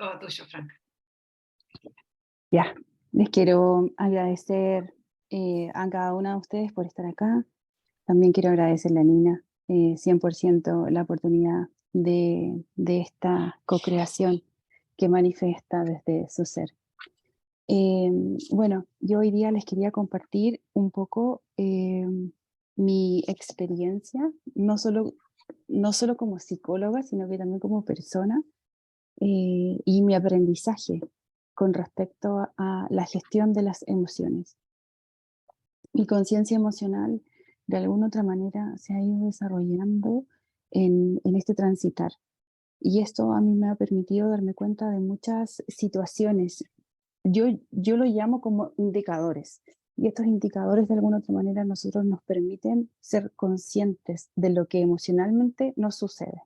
todo tuyo, Franca. Ya, les quiero agradecer a cada una de ustedes por estar acá. También quiero agradecerle a Nina 100% la oportunidad de esta co-creación que manifiesta desde su ser. Eh, bueno, yo hoy día les quería compartir un poco mi experiencia, no solo como psicóloga, sino que también como persona, y mi aprendizaje con respecto a la gestión de las emociones. Mi conciencia emocional, de alguna otra manera, se ha ido desarrollando en este transitar. Y esto a mí me ha permitido darme cuenta de muchas situaciones. Yo lo llamo como indicadores. Y estos indicadores, de alguna otra manera, a nosotros nos permiten ser conscientes de lo que emocionalmente nos sucede.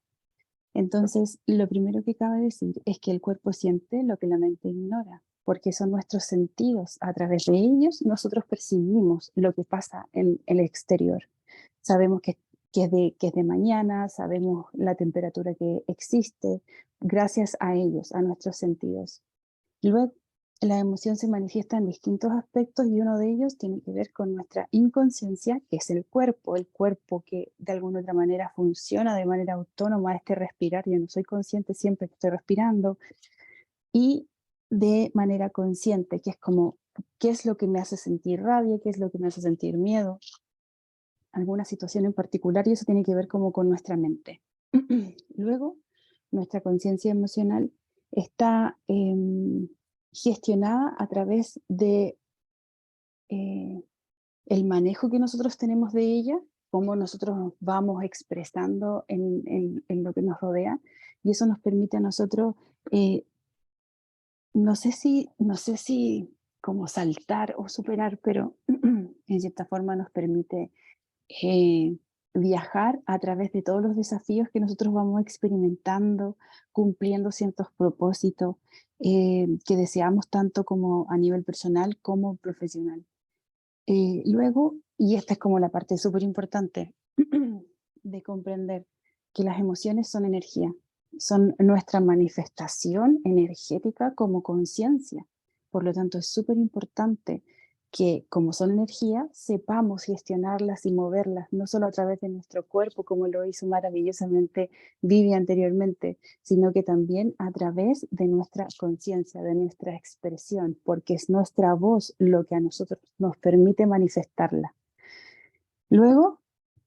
Entonces, lo primero que cabe decir es que el cuerpo siente lo que la mente ignora, porque son nuestros sentidos. A través de ellos, nosotros percibimos lo que pasa en el exterior. Sabemos que es de mañana, sabemos la temperatura que existe, gracias a ellos, a nuestros sentidos. Luego, la emoción se manifiesta en distintos aspectos y uno de ellos tiene que ver con nuestra inconsciencia, que es el cuerpo que de alguna otra manera funciona de manera autónoma, este respirar, yo no soy consciente siempre que estoy respirando, y de manera consciente, que es como, ¿qué es lo que me hace sentir rabia? ¿Qué es lo que me hace sentir miedo? Alguna situación en particular, y eso tiene que ver como con nuestra mente. Luego, nuestra conciencia emocional está gestionada a través de el manejo que nosotros tenemos de ella, cómo nosotros nos vamos expresando en lo que nos rodea, y eso nos permite a nosotros, eh, no sé si como saltar o superar, pero en cierta forma nos permite eh, viajar a través de todos los desafíos que nosotros vamos experimentando, cumpliendo ciertos propósitos que deseamos tanto como a nivel personal como profesional. Luego, y esta es como la parte súper importante de comprender que las emociones son energía, son nuestra manifestación energética como conciencia. Por lo tanto, es súper importante que, como son energía, sepamos gestionarlas y moverlas, no solo a través de nuestro cuerpo, como lo hizo maravillosamente Vivi anteriormente, sino que también a través de nuestra conciencia, de nuestra expresión, porque es nuestra voz lo que a nosotros nos permite manifestarla. Luego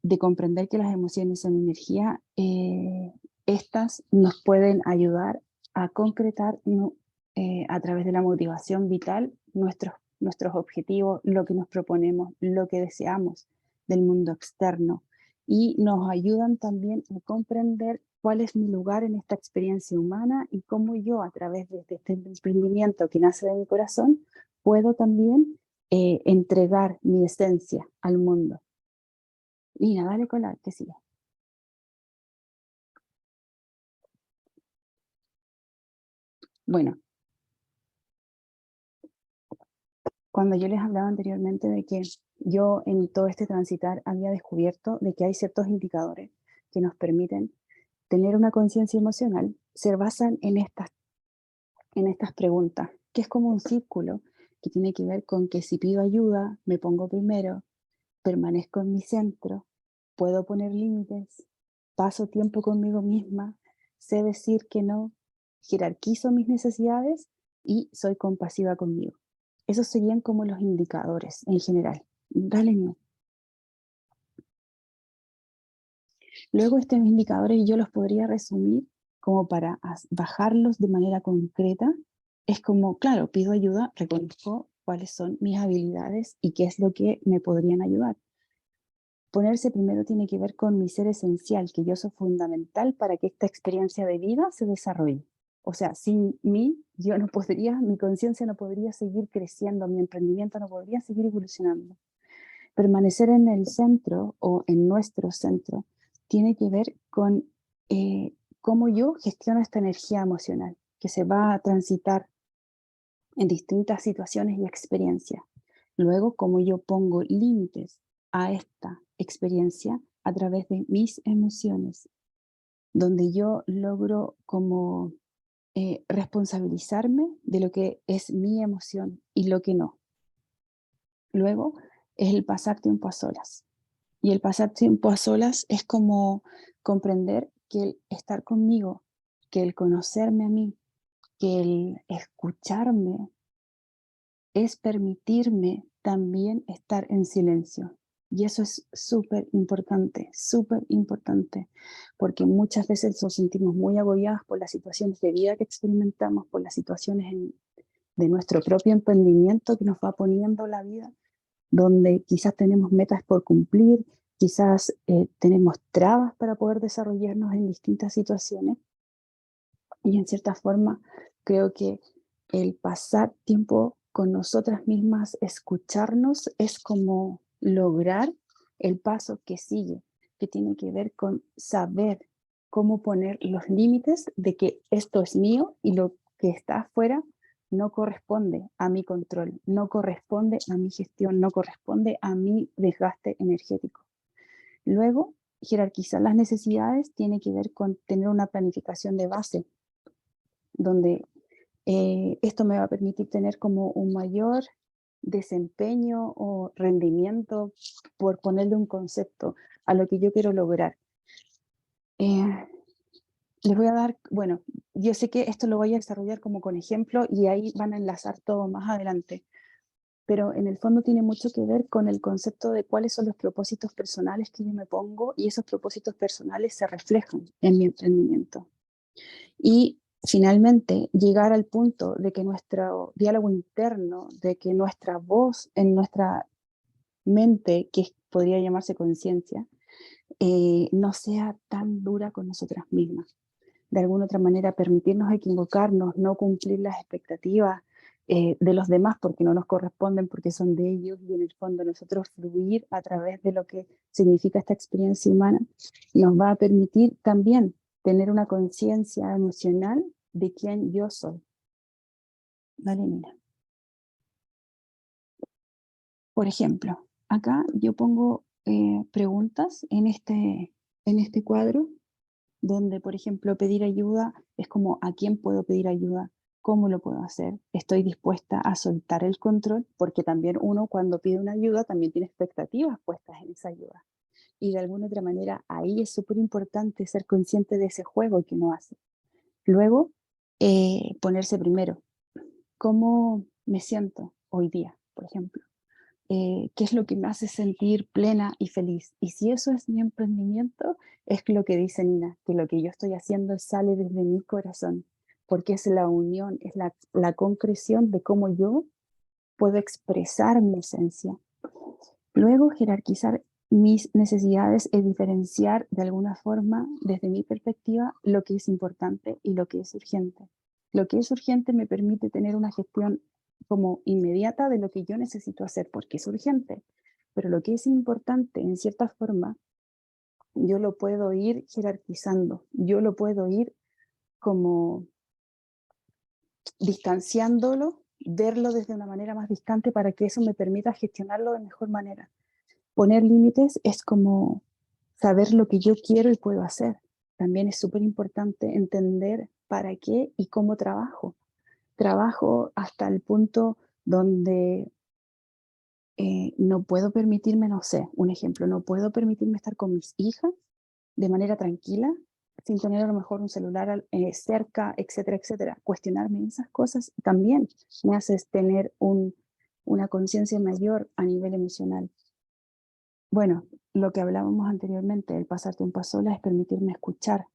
de comprender que las emociones son energía, estas nos pueden ayudar a concretar a través de la motivación vital nuestros objetivos, lo que nos proponemos, lo que deseamos del mundo externo. Y nos ayudan también a comprender cuál es mi lugar en esta experiencia humana y cómo yo, a través de este emprendimiento que nace de mi corazón, puedo también entregar mi esencia al mundo. Mira, dale con la que sigue. Bueno, cuando yo les hablaba anteriormente de que yo en todo este transitar había descubierto de que hay ciertos indicadores que nos permiten tener una conciencia emocional, se basan en estas preguntas, que es como un círculo que tiene que ver con que si pido ayuda, me pongo primero, permanezco en mi centro, puedo poner límites, paso tiempo conmigo misma, sé decir que no, jerarquizo mis necesidades y soy compasiva conmigo. Esos serían como los indicadores en general. Dale, no. Luego estos indicadores yo los podría resumir como para bajarlos de manera concreta. Es como, claro, pido ayuda, reconozco cuáles son mis habilidades y qué es lo que me podrían ayudar. Ponerse primero tiene que ver con mi ser esencial, que yo soy fundamental para que esta experiencia de vida se desarrolle. O sea, sin mí, yo no podría, mi conciencia no podría seguir creciendo, mi emprendimiento no podría seguir evolucionando. Permanecer en el centro o en nuestro centro tiene que ver con cómo yo gestiono esta energía emocional que se va a transitar en distintas situaciones y experiencias. Luego, cómo yo pongo límites a esta experiencia a través de mis emociones, donde yo logro como responsabilizarme de lo que es mi emoción y lo que no. Luego es el pasar tiempo a solas. Y el pasar tiempo a solas es como comprender que el estar conmigo, que el conocerme a mí, que el escucharme es permitirme también estar en silencio. Y eso es súper importante, porque muchas veces nos sentimos muy agobiadas por las situaciones de vida que experimentamos, por las situaciones de nuestro propio emprendimiento que nos va poniendo la vida, donde quizás tenemos metas por cumplir, quizás tenemos trabas para poder desarrollarnos en distintas situaciones. Y en cierta forma, creo que el pasar tiempo con nosotras mismas, escucharnos, es como lograr el paso que sigue, que tiene que ver con saber cómo poner los límites de que esto es mío y lo que está afuera no corresponde a mi control, no corresponde a mi gestión, no corresponde a mi desgaste energético. Luego, jerarquizar las necesidades tiene que ver con tener una planificación de base, donde esto me va a permitir tener como un mayor desempeño o rendimiento, por ponerle un concepto, a lo que yo quiero lograr. Eh, Les voy a dar, bueno, yo sé que esto lo voy a desarrollar como con ejemplo y ahí van a enlazar todo más adelante, pero en el fondo tiene mucho que ver con el concepto de cuáles son los propósitos personales que yo me pongo, y esos propósitos personales se reflejan en mi emprendimiento. Y finalmente, llegar al punto de que nuestro diálogo interno, de que nuestra voz en nuestra mente, que podría llamarse conciencia, no sea tan dura con nosotras mismas. De alguna otra manera, permitirnos equivocarnos, no cumplir las expectativas de los demás porque no nos corresponden, porque son de ellos, y en el fondo nosotros fluir a través de lo que significa esta experiencia humana, nos va a permitir también tener una conciencia emocional de quién yo soy. ¿Vale, Nina? Por ejemplo, acá yo pongo preguntas en este cuadro, donde, por ejemplo, pedir ayuda es como: ¿a quién puedo pedir ayuda? ¿Cómo lo puedo hacer? ¿Estoy dispuesta a soltar el control? Porque también uno, cuando pide una ayuda, también tiene expectativas puestas en esa ayuda. Y de alguna otra manera, ahí es súper importante ser consciente de ese juego que uno hace. Luego, ponerse primero. ¿Cómo me siento hoy día, por ejemplo? ¿Qué es lo que me hace sentir plena y feliz? Y si eso es mi emprendimiento, es lo que dice Nina, que lo que yo estoy haciendo sale desde mi corazón, porque es la unión, es la concreción de cómo yo puedo expresar mi esencia. Luego, jerarquizar mis necesidades es diferenciar de alguna forma, desde mi perspectiva, lo que es importante y lo que es urgente. Lo que es urgente me permite tener una gestión como inmediata de lo que yo necesito hacer porque es urgente, pero lo que es importante, en cierta forma, yo lo puedo ir jerarquizando, yo lo puedo ir como distanciándolo, verlo desde una manera más distante para que eso me permita gestionarlo de mejor manera. Poner límites es como saber lo que yo quiero y puedo hacer. También es súper importante entender para qué y cómo trabajo. Trabajo hasta el punto donde no puedo permitirme, no sé, un ejemplo, no puedo permitirme estar con mis hijas de manera tranquila, sin tener a lo mejor un celular cerca, etcétera, etcétera. Cuestionarme esas cosas también me hace tener una conciencia mayor a nivel emocional. Bueno, lo que hablábamos anteriormente, el pasar tiempo a solas, es permitirme escuchar.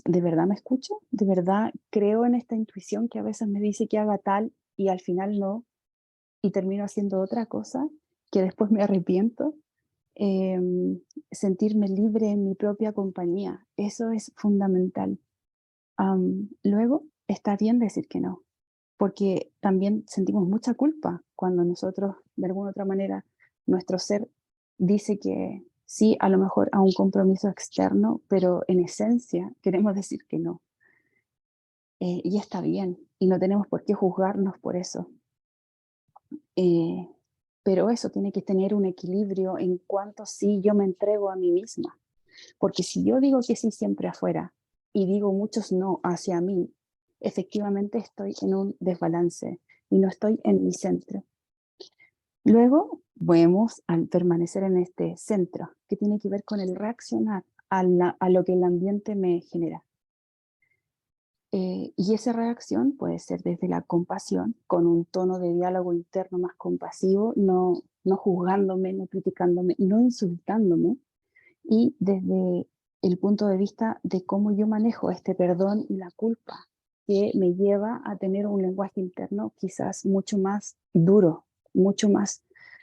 ¿De verdad me escucho? ¿De verdad creo en esta intuición que a veces me dice que haga tal y al final no? Y termino haciendo otra cosa que después me arrepiento. Sentirme libre en mi propia compañía, eso es fundamental. Luego, está bien decir que no, porque también sentimos mucha culpa cuando nosotros, de alguna otra manera, nuestro ser dice que sí, a lo mejor a un compromiso externo, pero en esencia queremos decir que no. Y está bien, y no tenemos por qué juzgarnos por eso. Eh, pero eso tiene que tener un equilibrio en cuanto sí yo me entrego a mí misma. Porque si yo digo que sí siempre afuera y digo muchos no hacia mí, efectivamente estoy en un desbalance y no estoy en mi centro. Luego vamos a permanecer en este centro, que tiene que ver con el reaccionar a lo que el ambiente me genera. Y esa reacción puede ser desde la compasión, con un tono de diálogo interno más compasivo, no juzgándome, no criticándome, no insultándome, y desde el punto de vista de cómo yo manejo este perdón y la culpa, que me lleva a tener un lenguaje interno quizás mucho más duro, mucho más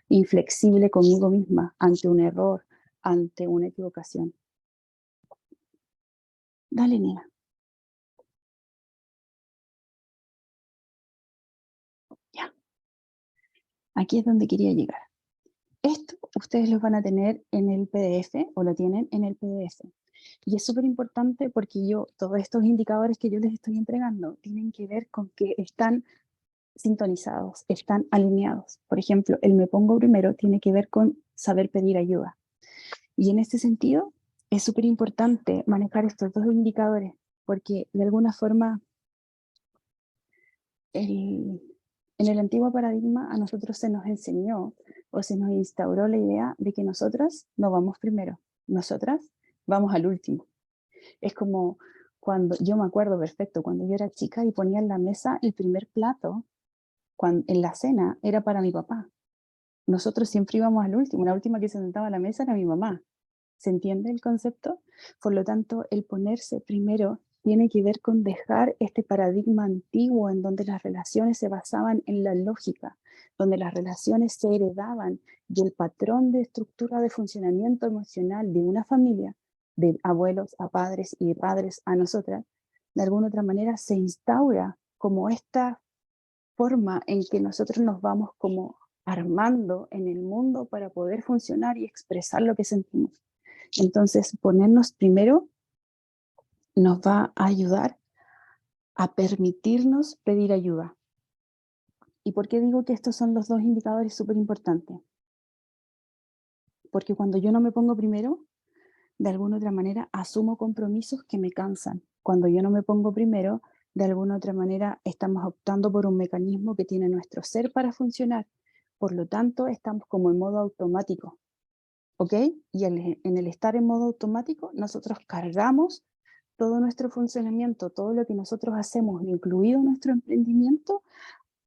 inflexible conmigo misma ante un error, ante una equivocación. Dale, Nina. Ya. Aquí es donde quería llegar. Esto ustedes lo van a tener en el PDF o lo tienen en el PDF. Y es súper importante porque todos estos indicadores que yo les estoy entregando tienen que ver con que están sintonizados, están alineados. Por ejemplo, el me pongo primero tiene que ver con saber pedir ayuda. Y en este sentido, es súper importante manejar estos dos indicadores porque de alguna forma en el antiguo paradigma a nosotros se nos enseñó o se nos instauró la idea de que nosotras no vamos primero, nosotras vamos al último. Es como cuando, yo me acuerdo perfecto, cuando yo era chica y ponía en la mesa el primer plato, en la cena, era para mi papá. Nosotros siempre íbamos al último, la última que se sentaba a la mesa era mi mamá. ¿Se entiende el concepto? Por lo tanto, el ponerse primero tiene que ver con dejar este paradigma antiguo en donde las relaciones se basaban en la lógica, donde las relaciones se heredaban y el patrón de estructura de funcionamiento emocional de una familia, de abuelos a padres y de padres a nosotras, de alguna otra manera se instaura como esta forma en que nosotros nos vamos como armando en el mundo para poder funcionar y expresar lo que sentimos. Entonces, ponernos primero nos va a ayudar a permitirnos pedir ayuda. ¿Y por qué digo que estos son los dos indicadores súper importantes? Porque cuando yo no me pongo primero, de alguna otra manera asumo compromisos que me cansan. Cuando yo no me pongo primero, de alguna otra manera estamos optando por un mecanismo que tiene nuestro ser para funcionar. Por lo tanto, estamos como en modo automático. ¿Ok? Y en el estar en modo automático, nosotros cargamos todo nuestro funcionamiento, todo lo que nosotros hacemos, incluido nuestro emprendimiento,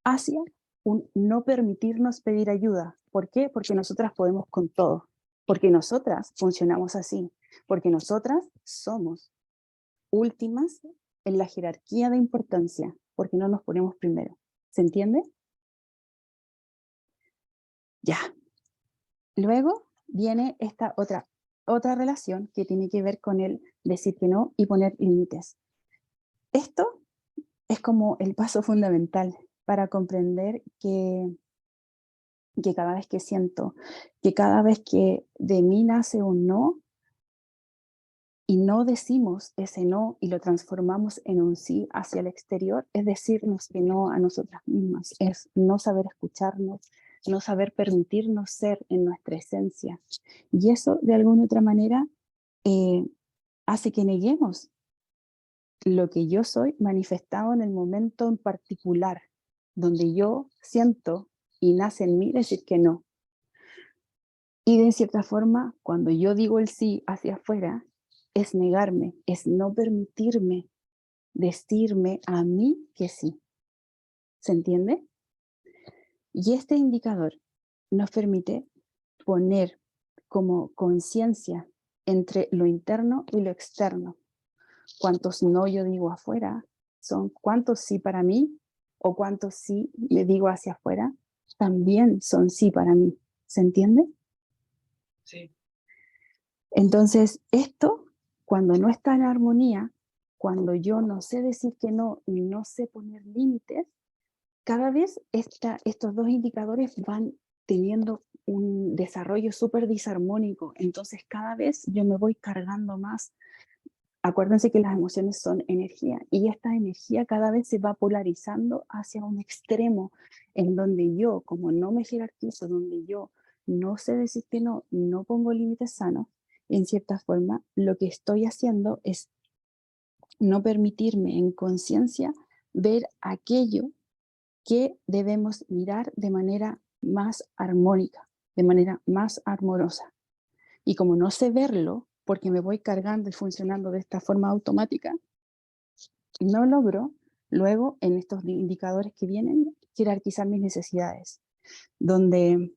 hacia un no permitirnos pedir ayuda. ¿Por qué? Porque nosotras podemos con todo, porque nosotras funcionamos así, porque nosotras somos últimas en la jerarquía de importancia, porque no nos ponemos primero. ¿Se entiende? Ya. Luego viene esta otra relación que tiene que ver con el decir que no y poner límites. Esto es como el paso fundamental para comprender que cada vez que siento, que cada vez que de mí nace un no, y no decimos ese no y lo transformamos en un sí hacia el exterior, es decirnos que no a nosotras mismas, es no saber escucharnos, no saber permitirnos ser en nuestra esencia. Y eso, de alguna otra manera, eh, hace que neguemos lo que yo soy manifestado en el momento en particular, donde yo siento y nace en mí decir que no. Y de cierta forma, cuando yo digo el sí hacia afuera, es negarme, es no permitirme decirme a mí que sí. ¿Se entiende? Y este indicador nos permite poner como conciencia entre lo interno y lo externo. Cuántos no yo digo afuera son cuántos sí para mí o cuántos sí le digo hacia afuera también son sí para mí. ¿Se entiende? Sí. Entonces, esto, cuando no está en armonía, cuando yo no sé decir que no y no sé poner límites, cada vez estos dos indicadores van teniendo un desarrollo súper disarmónico. Entonces, cada vez yo me voy cargando más. Acuérdense que las emociones son energía y esta energía cada vez se va polarizando hacia un extremo en donde yo, como no me jerarquizo, donde yo no sé decir que no, no pongo límites sanos, en cierta forma lo que estoy haciendo es no permitirme en conciencia ver aquello que debemos mirar de manera más armónica, de manera más amorosa. Y como no sé verlo, porque me voy cargando y funcionando de esta forma automática, no logro luego en estos indicadores que vienen jerarquizar mis necesidades, donde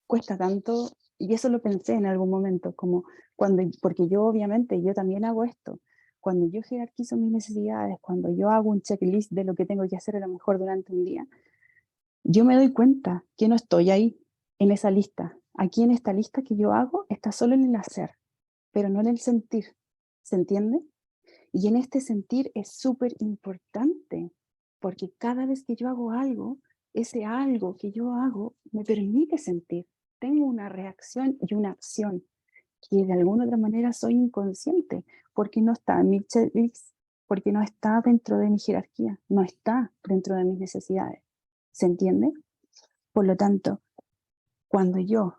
cuesta tanto, y eso lo pensé en algún momento, como cuando, porque yo obviamente, yo también hago esto, cuando yo jerarquizo mis necesidades, cuando yo hago un checklist de lo que tengo que hacer a lo mejor durante un día, yo me doy cuenta que no estoy ahí, en esa lista. Aquí en esta lista que yo hago está solo en el hacer, pero no en el sentir. ¿Se entiende? Y en este sentir es súper importante, porque cada vez que yo hago algo, ese algo que yo hago me permite sentir. Tengo una reacción y una acción que de alguna otra manera soy inconsciente, porque no está en mi checklist, porque no está dentro de mi jerarquía, no está dentro de mis necesidades. ¿Se entiende? Por lo tanto, cuando yo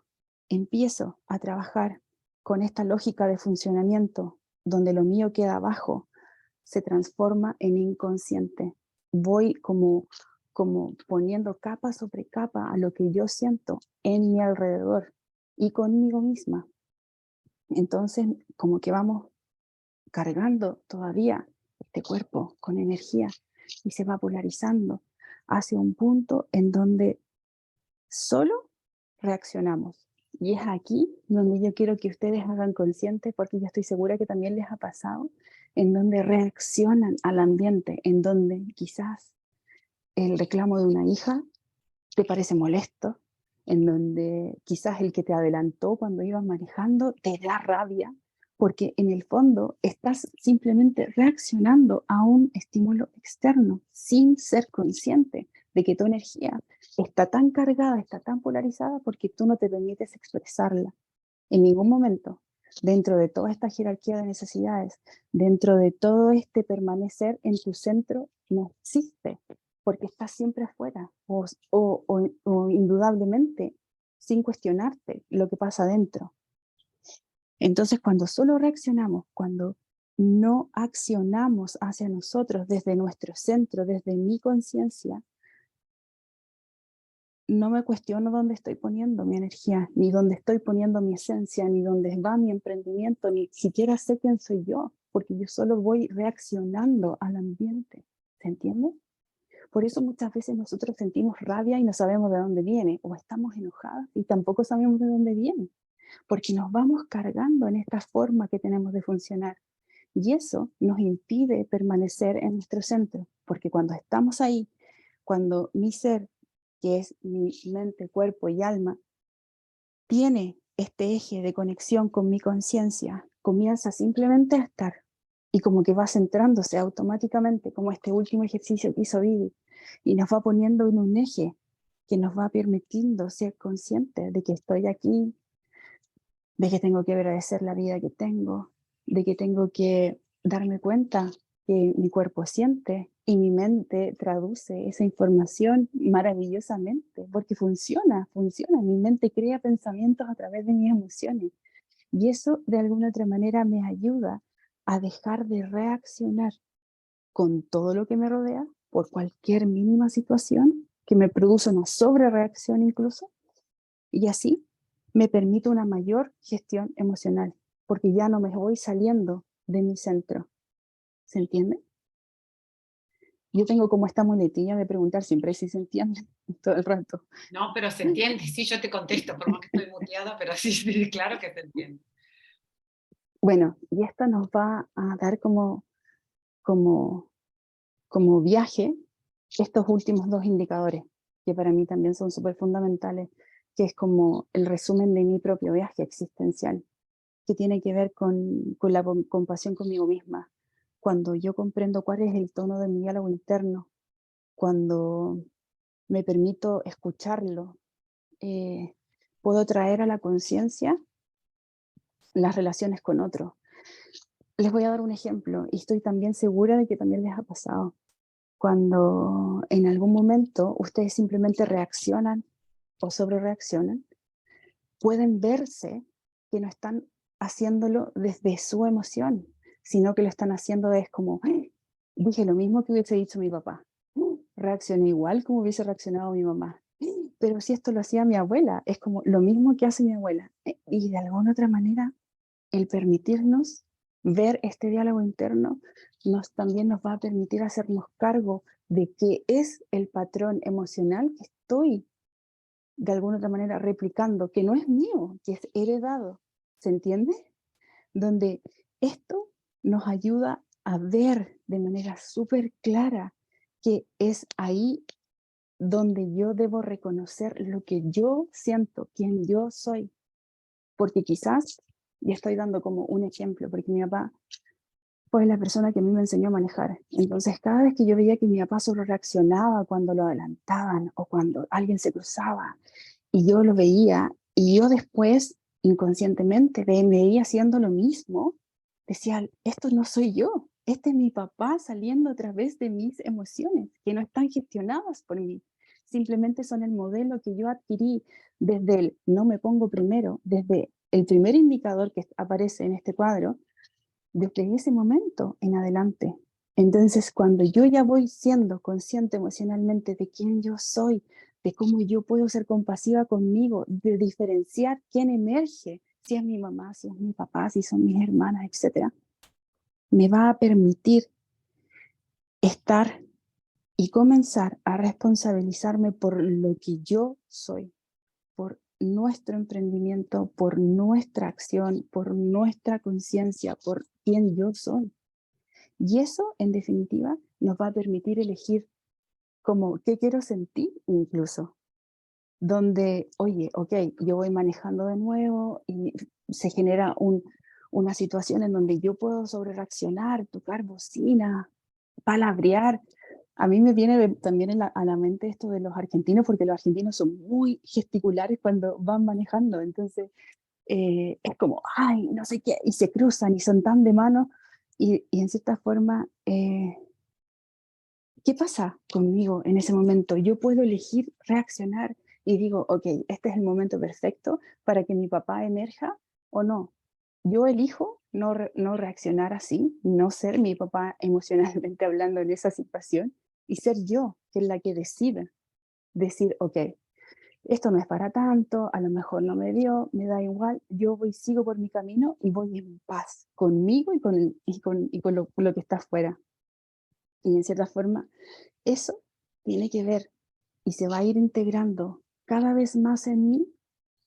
empiezo a trabajar con esta lógica de funcionamiento, donde lo mío queda abajo, se transforma en inconsciente. Voy como poniendo capa sobre capa a lo que yo siento en mi alrededor y conmigo misma. Entonces, como que vamos cargando todavía este cuerpo con energía y se va polarizando hacia un punto en donde solo reaccionamos. Y es aquí donde yo quiero que ustedes hagan consciente, porque yo estoy segura que también les ha pasado, en donde reaccionan al ambiente, en donde quizás el reclamo de una hija te parece molesto, en donde quizás el que te adelantó cuando ibas manejando te da rabia, porque en el fondo estás simplemente reaccionando a un estímulo externo sin ser consciente de que tu energía está tan cargada, está tan polarizada porque tú no te permites expresarla en ningún momento. Dentro de toda esta jerarquía de necesidades, dentro de todo este permanecer en tu centro, no existe, porque estás siempre afuera o indudablemente sin cuestionarte lo que pasa dentro. Entonces, cuando solo reaccionamos, cuando no accionamos hacia nosotros desde nuestro centro, desde mi conciencia, no me cuestiono dónde estoy poniendo mi energía, ni dónde estoy poniendo mi esencia, ni dónde va mi emprendimiento, ni siquiera sé quién soy yo, porque yo solo voy reaccionando al ambiente. ¿Se entiende? Por eso muchas veces nosotros sentimos rabia y no sabemos de dónde viene, o estamos enojadas y tampoco sabemos de dónde viene, porque nos vamos cargando en esta forma que tenemos de funcionar. Y eso nos impide permanecer en nuestro centro, porque cuando estamos ahí, cuando mi ser, que es mi mente, cuerpo y alma, tiene este eje de conexión con mi conciencia, comienza simplemente a estar y como que va centrándose automáticamente, como este último ejercicio que hizo Vivi, y nos va poniendo en un eje que nos va permitiendo ser conscientes de que estoy aquí, de que tengo que agradecer la vida que tengo, de que tengo que darme cuenta que mi cuerpo siente y mi mente traduce esa información maravillosamente, porque funciona. Mi mente crea pensamientos a través de mis emociones. Y eso de alguna otra manera me ayuda a dejar de reaccionar con todo lo que me rodea por cualquier mínima situación que me produce una sobrereacción incluso, y así me permite una mayor gestión emocional, porque ya no me voy saliendo de mi centro. ¿Se entiende? Yo tengo como esta muletilla de preguntar siempre si se entiende todo el rato. No, pero se entiende, sí, yo te contesto, por más que estoy muteada, pero sí, sí, claro que se entiende. Bueno, y esto nos va a dar como, como viaje estos últimos dos indicadores, que para mí también son súper fundamentales, que es como el resumen de mi propio viaje existencial, que tiene que ver con la compasión conmigo misma. Cuando yo comprendo cuál es el tono de mi diálogo interno, cuando me permito escucharlo, eh, puedo traer a la conciencia las relaciones con otros. Les voy a dar un ejemplo y estoy también segura de que también les ha pasado. Cuando en algún momento ustedes simplemente reaccionan o sobrereaccionan, pueden verse que no están haciéndolo desde su emoción, sino que lo están haciendo es como, ¡ay! Dije lo mismo que hubiese dicho mi papá. Reaccioné igual como hubiese reaccionado mi mamá. Pero si esto lo hacía mi abuela, es como lo mismo que hace mi abuela. Y de alguna otra manera, el permitirnos ver este diálogo interno también nos va a permitir hacernos cargo de qué es el patrón emocional que estoy de alguna otra manera replicando, que no es mío, que es heredado. ¿Se entiende? Donde esto nos ayuda a ver de manera súper clara que es ahí donde yo debo reconocer lo que yo siento, quién yo soy. Porque quizás, y estoy dando como un ejemplo, porque mi papá fue la persona que a mí me enseñó a manejar. Entonces, cada vez que yo veía que mi papá solo reaccionaba cuando lo adelantaban o cuando alguien se cruzaba, y yo lo veía, y yo después, inconscientemente, me veía haciendo lo mismo, decía, esto no soy yo, este es mi papá saliendo a través de mis emociones, que no están gestionadas por mí. Simplemente son el modelo que yo adquirí desde el no me pongo primero, desde el primer indicador que aparece en este cuadro, desde ese momento en adelante. Entonces, cuando yo ya voy siendo consciente emocionalmente de quién yo soy, de cómo yo puedo ser compasiva conmigo, de diferenciar quién emerge, si es mi mamá, si es mi papá, si son mis hermanas, etcétera, me va a permitir estar y comenzar a responsabilizarme por lo que yo soy, por nuestro emprendimiento, por nuestra acción, por nuestra conciencia, por quién yo soy. Y eso, en definitiva, nos va a permitir elegir como qué quiero sentir incluso. Donde, oye, ok, yo voy manejando de nuevo y se genera una situación en donde yo puedo sobrereaccionar, tocar bocina, palabrear. A mí me viene también a la mente esto de los argentinos, porque los argentinos son muy gesticulares cuando van manejando. Entonces, es como, ay, no sé qué, y se cruzan y son tan de mano. Y en cierta forma, ¿qué pasa conmigo en ese momento? Yo puedo elegir reaccionar y digo, ok, este es el momento perfecto para que mi papá emerja o no. Yo elijo no reaccionar así, no ser mi papá emocionalmente hablando en esa situación y ser yo, que es la que decide. Decir, ok, esto no es para tanto, a lo mejor no me dio, me da igual, yo voy, sigo por mi camino y voy en paz conmigo y con lo que está afuera. Y en cierta forma, eso tiene que ver y se va a ir integrando cada vez más en mí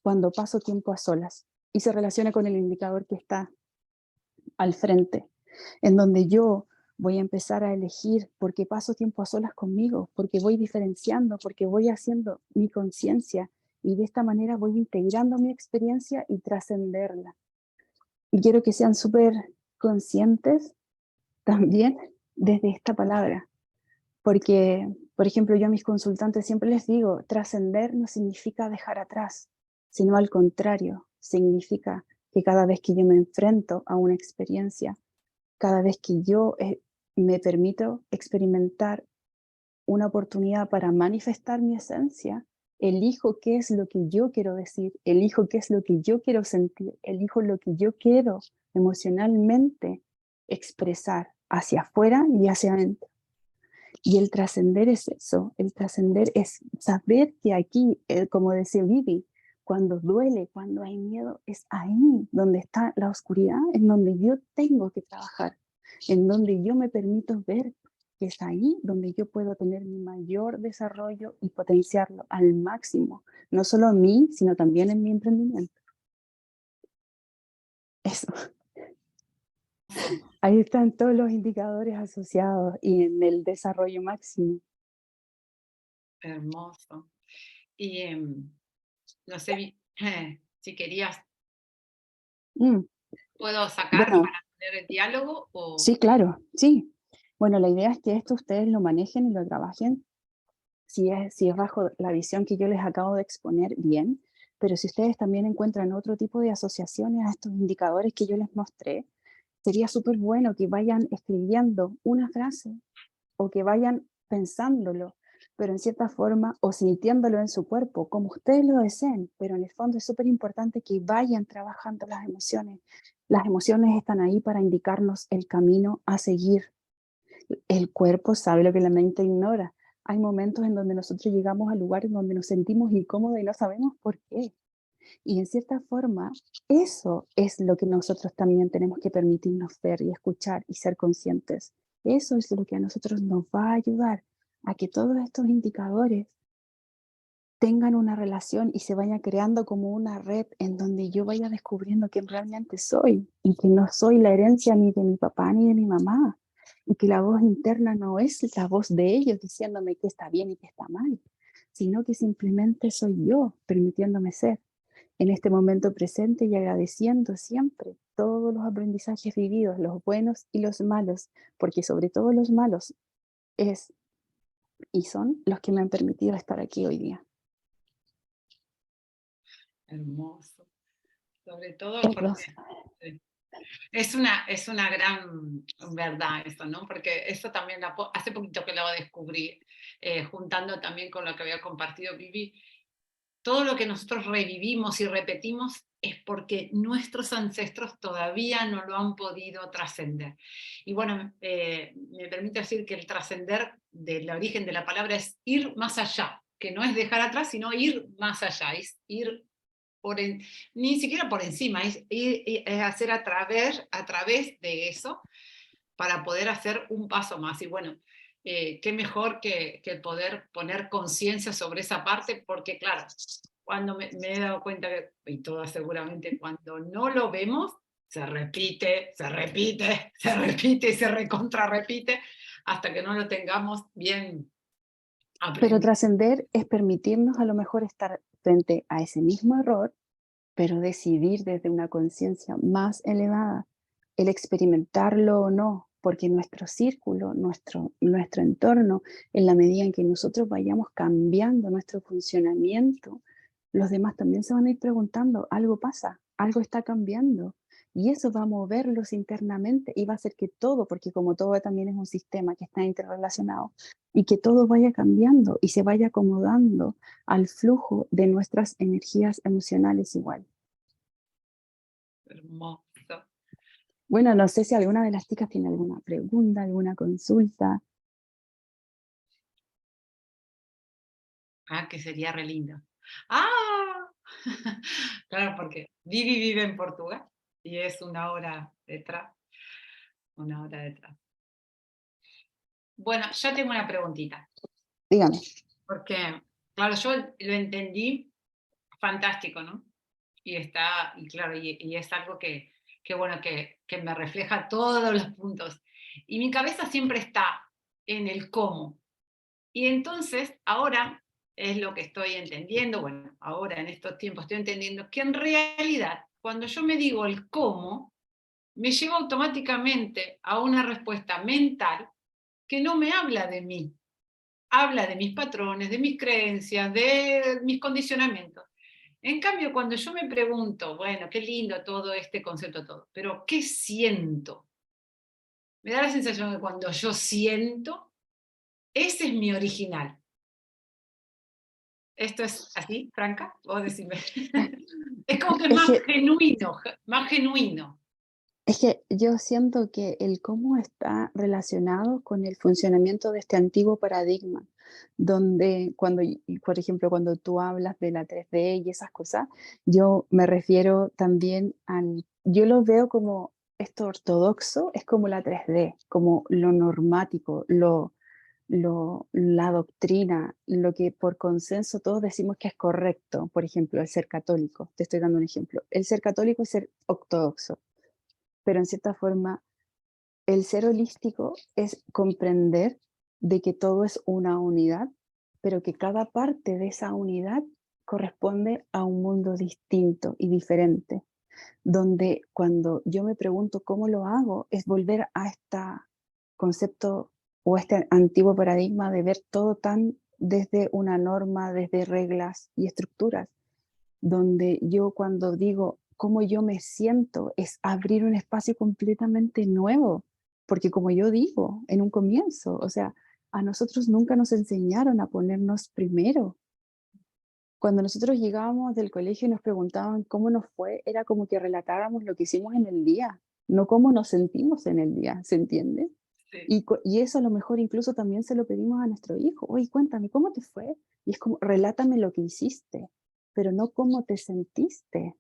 cuando paso tiempo a solas. Y se relaciona con el indicador que está al frente, en donde yo voy a empezar a elegir porque paso tiempo a solas conmigo, porque voy diferenciando, porque voy haciendo mi conciencia y de esta manera voy integrando mi experiencia y trascenderla. Y quiero que sean súper conscientes también desde esta palabra, porque, por ejemplo, yo a mis consultantes siempre les digo, trascender no significa dejar atrás, sino al contrario, significa que cada vez que yo me enfrento a una experiencia, cada vez que yo me permito experimentar una oportunidad para manifestar mi esencia, elijo qué es lo que yo quiero decir, elijo qué es lo que yo quiero sentir, elijo lo que yo quiero emocionalmente expresar hacia afuera y hacia adentro. Y el trascender es eso, el trascender es saber que aquí, como decía Vivi, cuando duele, cuando hay miedo, es ahí donde está la oscuridad, en donde yo tengo que trabajar, en donde yo me permito ver que es ahí donde yo puedo tener mi mayor desarrollo y potenciarlo al máximo, no solo en mí, sino también en mi emprendimiento. Eso. Ahí están todos los indicadores asociados y en el desarrollo máximo. Hermoso. Y no sé si querías, Mm, ¿puedo sacar Bueno, para tener el diálogo? O... sí, claro, sí. Bueno, la idea es que esto ustedes lo manejen y lo trabajen si es bajo la visión que yo les acabo de exponer, bien, pero si ustedes también encuentran otro tipo de asociaciones a estos indicadores que yo les mostré, sería súper bueno que vayan escribiendo una frase o que vayan pensándolo, pero en cierta forma, o sintiéndolo en su cuerpo, como ustedes lo deseen, pero en el fondo es súper importante que vayan trabajando las emociones. Las emociones están ahí para indicarnos el camino a seguir. El cuerpo sabe lo que la mente ignora. Hay momentos en donde nosotros llegamos a lugares donde nos sentimos incómodos y no sabemos por qué. Y en cierta forma, eso es lo que nosotros también tenemos que permitirnos ver y escuchar y ser conscientes. Eso es lo que a nosotros nos va a ayudar a que todos estos indicadores tengan una relación y se vaya creando como una red en donde yo vaya descubriendo quién realmente soy y que no soy la herencia ni de mi papá ni de mi mamá y que la voz interna no es la voz de ellos diciéndome qué está bien y qué está mal, sino que simplemente soy yo permitiéndome ser en este momento presente y agradeciendo siempre todos los aprendizajes vividos, los buenos y los malos, porque sobre todo los malos es y son los que me han permitido estar aquí hoy día. Hermoso. Sobre todo Hermoso. porque es una gran verdad eso, ¿no? Porque eso también hace poquito que lo descubrí, juntando también con lo que había compartido Vivi. Todo lo que nosotros revivimos y repetimos es porque nuestros ancestros todavía no lo han podido trascender. Y bueno, me permite decir que el trascender del origen de la palabra es ir más allá, que no es dejar atrás, sino ir más allá, es ir ni siquiera por encima, es hacer a través de eso para poder hacer un paso más. Y bueno, qué mejor que poder poner conciencia sobre esa parte, porque claro, cuando me he dado cuenta, y todas seguramente, cuando no lo vemos, se repite, se repite, se repite y se recontra repite, hasta que no lo tengamos bien Pero aprendido. trascender es permitirnos a lo mejor estar frente a ese mismo error, pero decidir desde una conciencia más elevada el experimentarlo o no, porque nuestro círculo, nuestro entorno, en la medida en que nosotros vayamos cambiando nuestro funcionamiento, los demás también se van a ir preguntando, algo pasa, algo está cambiando. Y eso va a moverlos internamente y va a hacer que todo, porque como todo también es un sistema que está interrelacionado, y que todo vaya cambiando y se vaya acomodando al flujo de nuestras energías emocionales igual. Hermoso. Bueno, no sé si alguna de las chicas tiene alguna pregunta, alguna consulta. Ah, que sería re lindo. ¡Ah! Claro, porque Vivi vive en Portugal y es una hora detrás. Bueno, yo tengo una preguntita, Dígame. porque, claro, yo lo entendí fantástico, ¿no? Y claro, y es algo bueno, que me refleja todos los puntos. Y mi cabeza siempre está en el cómo. Y entonces, ahora es lo que estoy entendiendo, bueno, ahora en estos tiempos estoy entendiendo que en realidad, cuando yo me digo el cómo, me lleva automáticamente a una respuesta mental que no me habla de mí, habla de mis patrones, de mis creencias, de mis condicionamientos. En cambio, cuando yo me pregunto, bueno, qué lindo todo este concepto, todo, pero ¿qué siento? Me da la sensación que cuando yo siento, ese es mi original. ¿Esto es así, Franca? Vos decime. Es como que es Es que, más genuino. es que yo siento que el cómo está relacionado con el funcionamiento de este antiguo paradigma, donde cuando, por ejemplo, cuando tú hablas de la 3D y esas cosas, yo me refiero también yo lo veo como esto ortodoxo, es como la 3D, como lo normático, la doctrina, lo que por consenso todos decimos que es correcto, por ejemplo, el ser católico, te estoy dando un ejemplo, el ser católico es ser ortodoxo, pero en cierta forma el ser holístico es comprender de que todo es una unidad, pero que cada parte de esa unidad corresponde a un mundo distinto y diferente, donde cuando yo me pregunto cómo lo hago, es volver a este concepto o este antiguo paradigma de ver todo tan desde una norma, desde reglas y estructuras, donde yo cuando digo cómo yo me siento es abrir un espacio completamente nuevo, porque como yo digo en un comienzo, o sea, a nosotros nunca nos enseñaron a ponernos primero. Cuando nosotros llegábamos del colegio y nos preguntaban cómo nos fue, era como que relatáramos lo que hicimos en el día, no cómo nos sentimos en el día, ¿se entiende? Sí. Y eso a lo mejor incluso también se lo pedimos a nuestro hijo. Oye, cuéntame, ¿cómo te fue? Y es como, relátame lo que hiciste, pero no cómo te sentiste.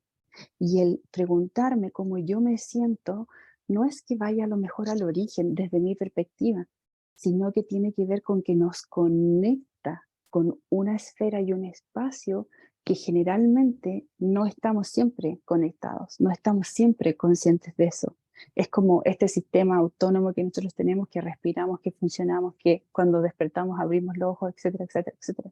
Y el preguntarme cómo yo me siento no es que vaya a lo mejor al origen desde mi perspectiva, sino que tiene que ver con que nos conecta con una esfera y un espacio que generalmente no estamos siempre conectados, no estamos siempre conscientes de eso. Es como este sistema autónomo que nosotros tenemos, que respiramos, que funcionamos, que cuando despertamos abrimos los ojos, etcétera, etcétera, etcétera.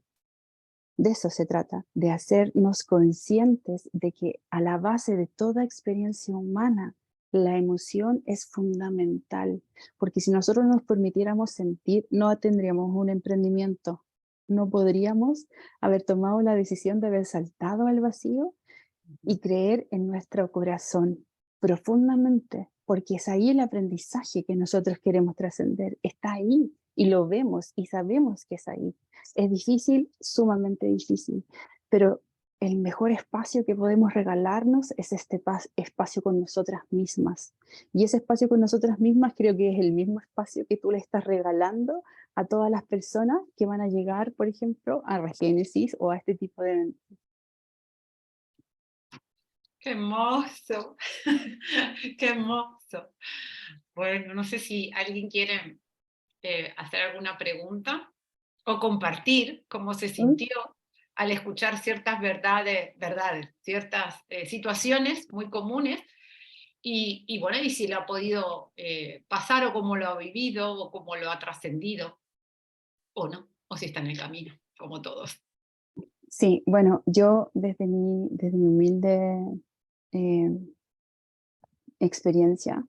De eso se trata, de hacernos conscientes de que a la base de toda experiencia humana, la emoción es fundamental, porque si nosotros nos permitiéramos sentir, no tendríamos un emprendimiento, no podríamos haber tomado la decisión de haber saltado al vacío y creer en nuestro corazón profundamente, porque es ahí el aprendizaje que nosotros queremos trascender, está ahí y lo vemos y sabemos que es ahí. Es difícil, sumamente difícil, pero el mejor espacio que podemos regalarnos es este espacio con nosotras mismas. Y ese espacio con nosotras mismas creo que es el mismo espacio que tú le estás regalando a todas las personas que van a llegar, por ejemplo, a Regénesis o a este tipo de... Qué hermoso, qué hermoso. Bueno, no sé si alguien quiere hacer alguna pregunta o compartir cómo se sintió al escuchar ciertas verdades, ciertas situaciones muy comunes y bueno, y si lo ha podido pasar o cómo lo ha vivido o cómo lo ha trascendido o no, o si está en el camino, como todos. Sí, bueno, yo desde mi humilde eh, experiencia,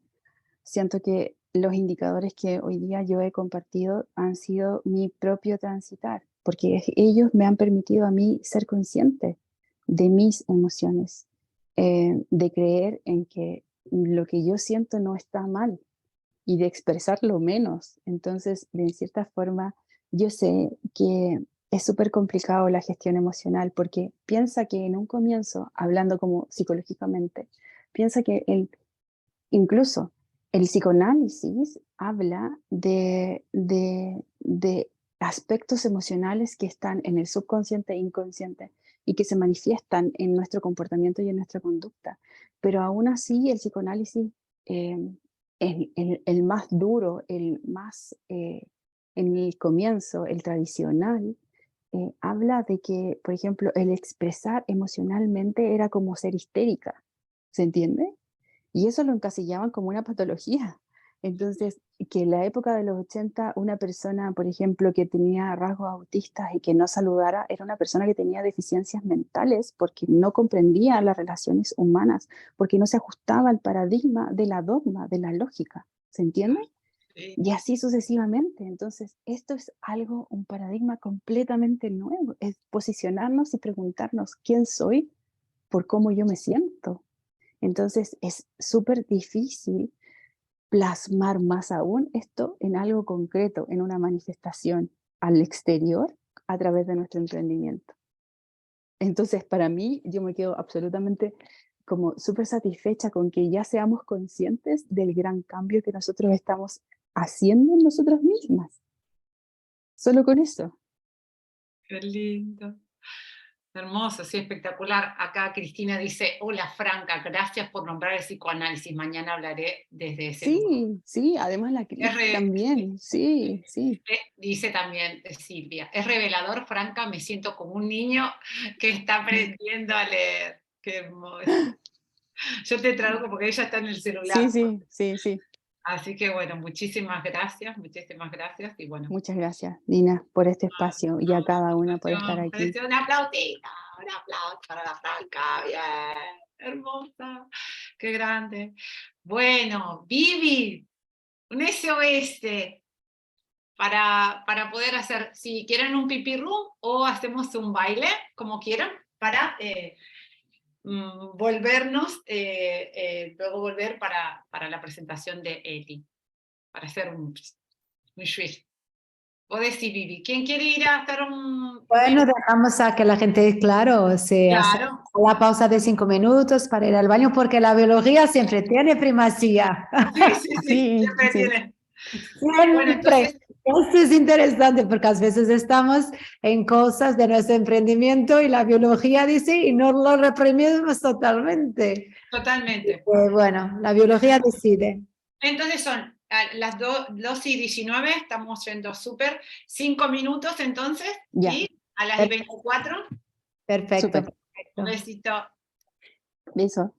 siento que los indicadores que hoy día yo he compartido han sido mi propio transitar, porque ellos me han permitido a mí ser consciente de mis emociones, de creer en que lo que yo siento no está mal y de expresarlo menos. Entonces, de cierta forma, yo sé que es súper complicado la gestión emocional porque piensa que en un comienzo, hablando como psicológicamente, piensa que incluso el psicoanálisis habla de aspectos emocionales que están en el subconsciente e inconsciente y que se manifiestan en nuestro comportamiento y en nuestra conducta. Pero aún así el psicoanálisis, eh, el más duro, el más en el comienzo, el tradicional, habla de que, por ejemplo, el expresar emocionalmente era como ser histérica, ¿se entiende? Y eso lo encasillaban como una patología. Entonces, que en la época de los 80 una persona, por ejemplo, que tenía rasgos autistas y que no saludara, era una persona que tenía deficiencias mentales porque no comprendía las relaciones humanas, porque no se ajustaba al paradigma de la dogma, de la lógica. ¿Se entiende? Sí. Y así sucesivamente. Entonces, esto es algo, un paradigma completamente nuevo. Es posicionarnos y preguntarnos quién soy por cómo yo me siento. Entonces es súper difícil plasmar más aún esto en algo concreto, en una manifestación al exterior a través de nuestro emprendimiento. Entonces, para mí, yo me quedo absolutamente como súper satisfecha con que ya seamos conscientes del gran cambio que nosotros estamos haciendo en nosotras mismas. Solo con eso. Qué lindo. Hermoso, sí, espectacular. Acá Cristina dice, hola Franca, gracias por nombrar el psicoanálisis. Mañana hablaré desde ese lugar. Sí, sí, además también, sí, sí. Dice también Silvia, es revelador, Franca, me siento como un niño que está aprendiendo a leer. Qué hermoso. Yo te traduzco porque ella está en el Sí, celular. sí, sí, sí. Así que bueno, muchísimas gracias y bueno. Muchas gracias, Dina, por este espacio y a cada una por estar Felicitación, aquí. un aplausito, un aplauso para la Franca, bien, hermosa, qué grande. Bueno, Vivi, un SOS para poder hacer, si quieren un pipí room o hacemos un baile, como quieran, para volvernos, luego volver para la presentación de Eli, para hacer un switch. O decir, Vivi, ¿quién quiere ir a hacer un... Bueno, dejamos a que la gente, claro, se hace Claro. la pausa de 5 minutos para ir al baño, porque la biología siempre tiene primacía. Sí, sí, sí, Sí, siempre sí. tiene. Bueno, Siempre. entonces, Esto es interesante porque a veces estamos en cosas de nuestro emprendimiento y la biología dice y no lo reprimimos totalmente. totalmente. Bueno, la biología decide. Entonces son a las 2:19, estamos yendo súper, 5 minutos entonces, Ya, y a las Per- 24, Perfecto, súper. un perfecto. besito. Beso.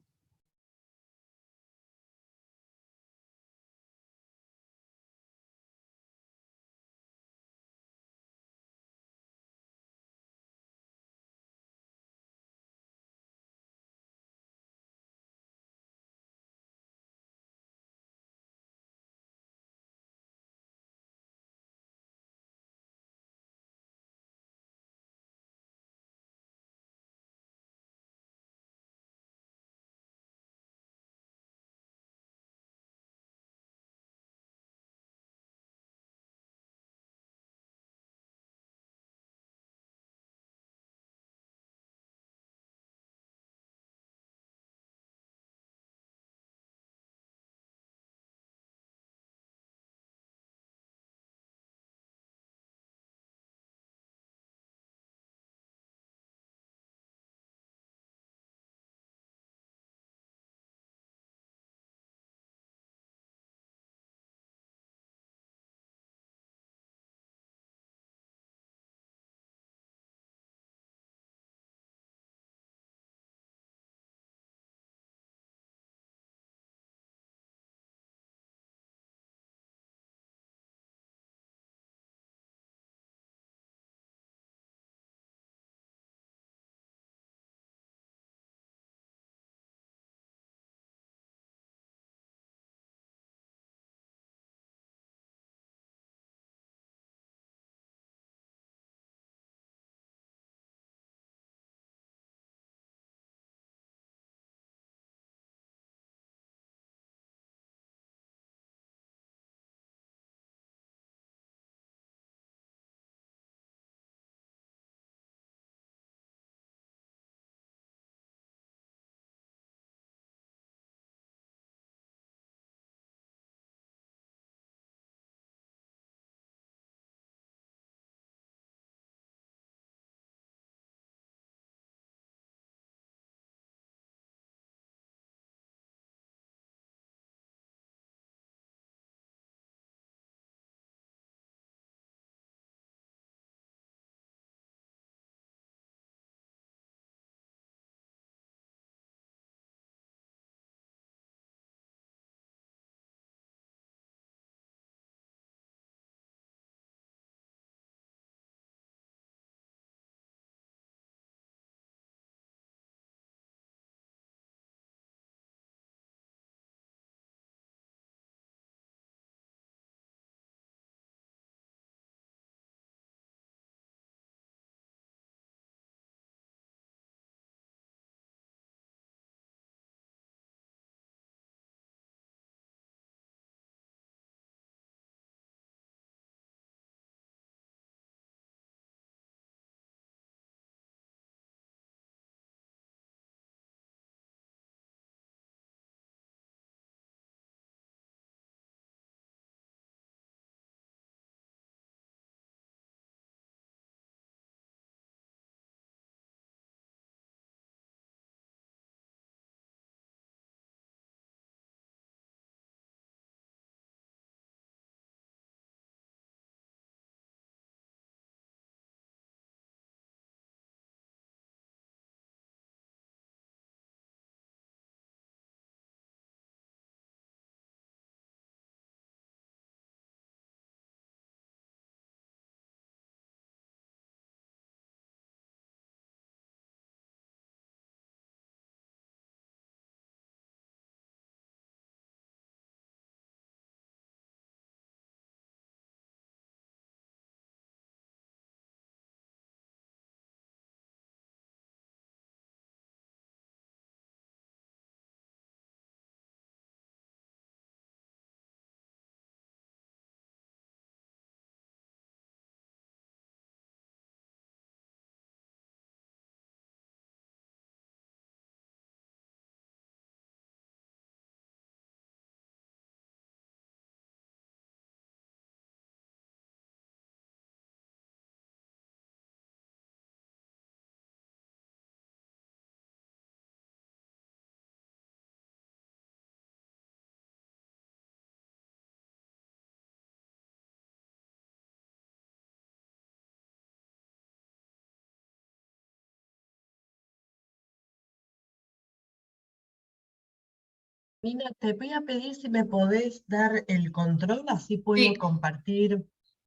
Nina, te voy a pedir si me podés dar el control, así puedo Sí. compartir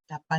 la pantalla.